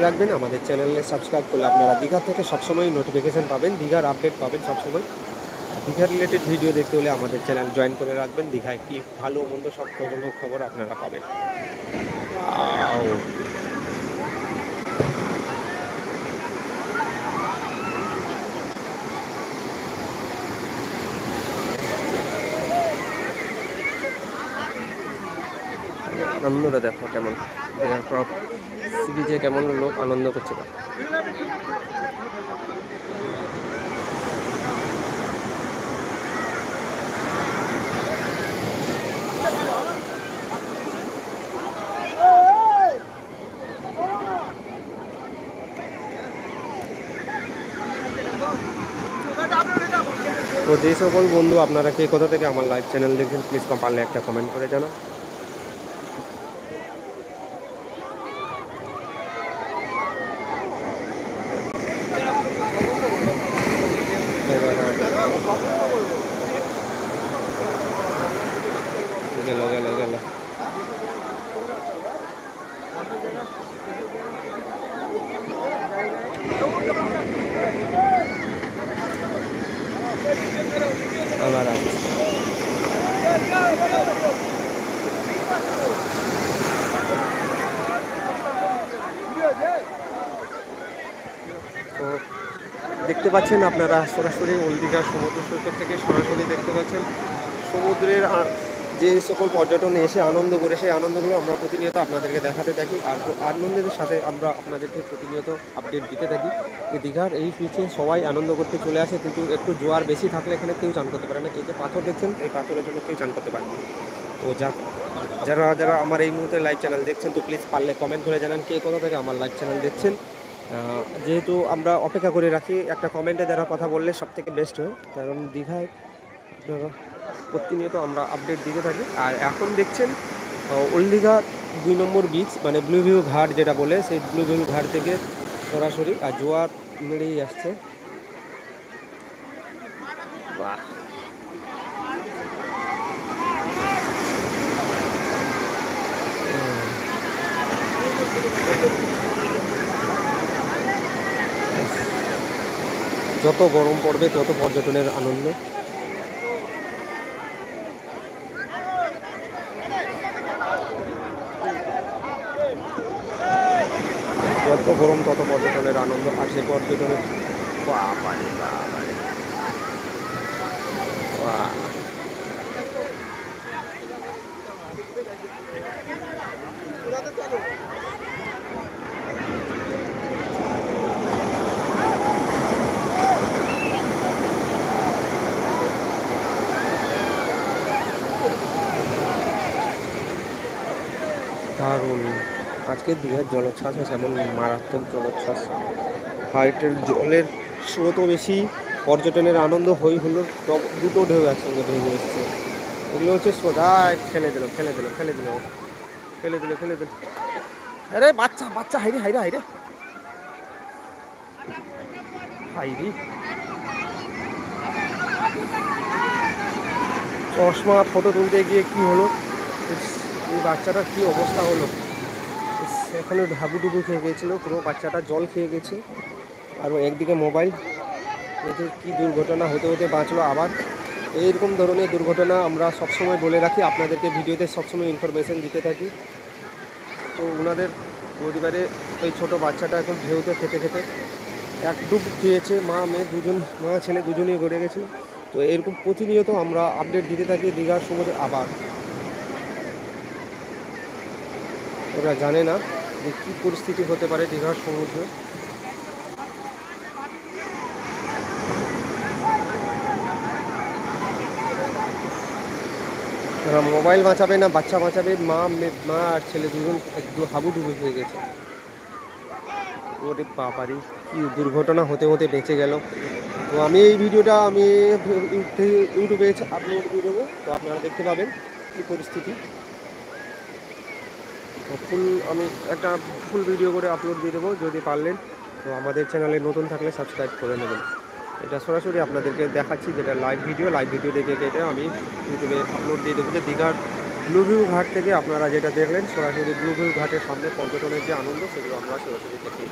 রাখবেন আমাদের চ্যানেলে সাবস্ক্রাইব করলে আপনারা দীঘা থেকে সবসময় নোটিফিকেশান পাবেন, দীঘার আপডেট পাবেন সবসময়। দীঘা রিলেটেড ভিডিও দেখতে হলে আমাদের চ্যানেল জয়েন করে রাখবেন। দীঘায় কি ভালো মন্দ সব খবর আপনারা পাবেন। আনন্দটা দেখো কেমন, সি বিচে কেমন লোক আনন্দ করছে। তো যে সকল বন্ধু আপনারা কে কোথা থেকে আমার লাইভ চ্যানেল দেখছেন, প্লিজ পারলে একটা কমেন্ট করে জানান। গেল গেল গেল আবার তো দেখতে পাচ্ছেন আপনারা সরাসরি ওল্ড দীঘা সমুদ্র সৈকত থেকে সরাসরি দেখতে পাচ্ছেন সমুদ্রের যে সকল পর্যটন এসে আনন্দ করে, সেই আনন্দগুলো আমরা প্রতিনিয়ত আপনাদেরকে দেখাতে থাকি। আর আনন্দের সাথে আমরা আপনাদেরকে প্রতিনিয়ত আপডেট দিতে থাকি যে দীঘার এই বিচে সবাই আনন্দ করতে চলে আসে, কিন্তু একটু জোয়ার বেশি থাকলে এখানে কেউ চান করতে পারে না। এই যে পাথর দেখছেন, এই পাথরের জন্য কেউ চান করতে পারে না। তো যারা যারা আমার এই মুহূর্তে লাইভ চ্যানেল দেখছেন, তো প্লিজ পারলে কমেন্ট করে জানান কে কোথা থেকে আমার লাইভ চ্যানেল দেখছেন। যেহেতু আমরা অপেক্ষা করে রাখি, একটা কমেন্টে যারা কথা বললে সব থেকে বেস্ট হয়, কারণ দীঘায় প্রতিনিয়ত আমরা আপডেট দিতে থাকি। আর এখন দেখছেন ওল্ড দীঘা 2 নম্বর বিচ, মানে ব্লু ভিউ ঘাট যেটা বলে, সেই ব্লু ভিউ ঘাট থেকে সরাসরি আর জোয়ার মেরেই আসছে। বাহ, যত গরম পড়বে তত পর্যটনের আনন্দ। যত গরম তত পর্যটনের আনন্দ। আর সেই পর্যটনের বাবারে বাবারে বাহ, দারুণ। আজকে দীঘার জলোচ্ছ্বাস আছে, এমন মারাত্মক জলোচ্ছ্বাস। হাইটের জলের স্রোতও বেশি, পর্যটনের আনন্দ হই হলো, দুটো ঢেউ একসঙ্গে ভেঙে এসছে। এগুলো হচ্ছে সোজা ফেলে দিল ফেলে দিল ফেলে দিল ফেলে দিল ফেলে দিল। আরে বাচ্চা বাচ্চা, হাইরে হাইরে হাইরে হাইরি, চশমা ফটো তুলতে গিয়ে কি হলো, এই বাচ্চাটার কি অবস্থা হলো। এখানে হাবুডুবু খেয়ে গেছিলো পুরো, বাচ্চাটা জল খেয়ে গেছে। আর একদিকে মোবাইল, এদের কী দুর্ঘটনা হতে হতে বাঁচলো আবার। এইরকম ধরনের দুর্ঘটনা আমরা সবসময় বলে রাখি, আপনাদেরকে ভিডিওতে সবসময় ইনফরমেশন দিতে থাকি। তো ওনাদের পরিবারে ওই ছোটো বাচ্চাটা এখন ঢেউতে খেতে খেতে এক ডুব খেয়েছে, মা মেয়ে দুজন, মা ছেলে দুজনেই গড়ে গেছে। তো এরকম প্রতিনিয়ত আমরা আপডেট দিতে থাকি দীঘার সমুদ্রে। আবার ওরা জানে না যে কী পরিস্থিতি হতে পারে দীঘার সমুদ্রে। ওরা মোবাইল বাঁচাবে না বাচ্চা বাঁচাবে, মা আর ছেলে দুজন একটু হাবুডুবু হয়ে গেছে। ওরে বাবারি, কি দুর্ঘটনা হতে হতে বেঁচে গেল। তো আমি এই ভিডিওটা আমি ইউটিউবে আপলোড দিয়ে দেবো, তো আপনারা দেখতে পাবেন কী পরিস্থিতি। ফুল আমি একটা ফুল ভিডিও করে আপলোড দিয়ে দেবো যদি পারলেন। তো আমাদের চ্যানেলে নতুন থাকলে সাবস্ক্রাইব করে নেবেন। এটা সরাসরি আপনাদেরকে দেখাচ্ছি, যেটা লাইভ ভিডিও দেখে কেটে আমি ইউটিউবে আপলোড দিয়ে দেবো। যে দীঘার ব্লু ভিউ ঘাট থেকে আপনারা যেটা দেখলেন সরাসরি ব্লু ভিউ ঘাটের সামনে পর্যটনের যে আনন্দ সেগুলো আমরা সরাসরি দেখতে